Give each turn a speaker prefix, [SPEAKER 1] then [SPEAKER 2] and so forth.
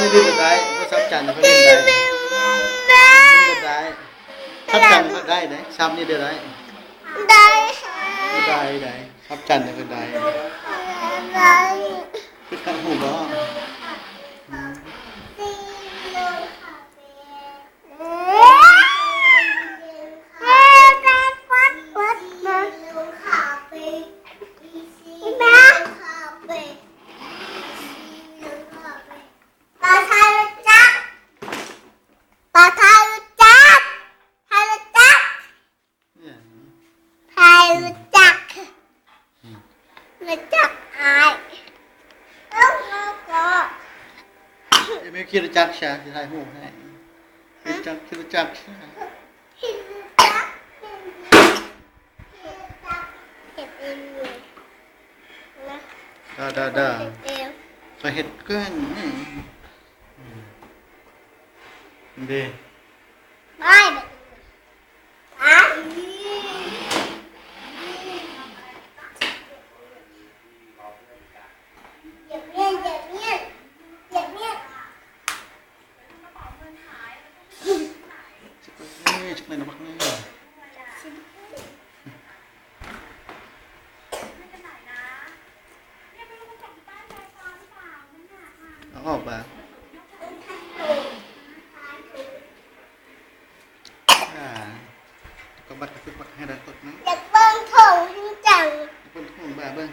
[SPEAKER 1] นี่ดื้อได้ก็ซับจันเขาเล่นได้ดื้อได้ซับจันก็ได้ไหนซับนี่ดื้อได้ได้ซับจันก็ได้คือกันหูบ่ไม่คิดจักใช่ที่ไทยหูให้คิดจักใช่ได้ไปเห็ดก้อนนี่ดีชักเลยนะบักนี่เอาออกมาก็บัดคือบัดให้ได้ตดนะ
[SPEAKER 2] อยากเบิ้งถุงให้จัง
[SPEAKER 1] เบิ้งถุงแบบเบิ้ง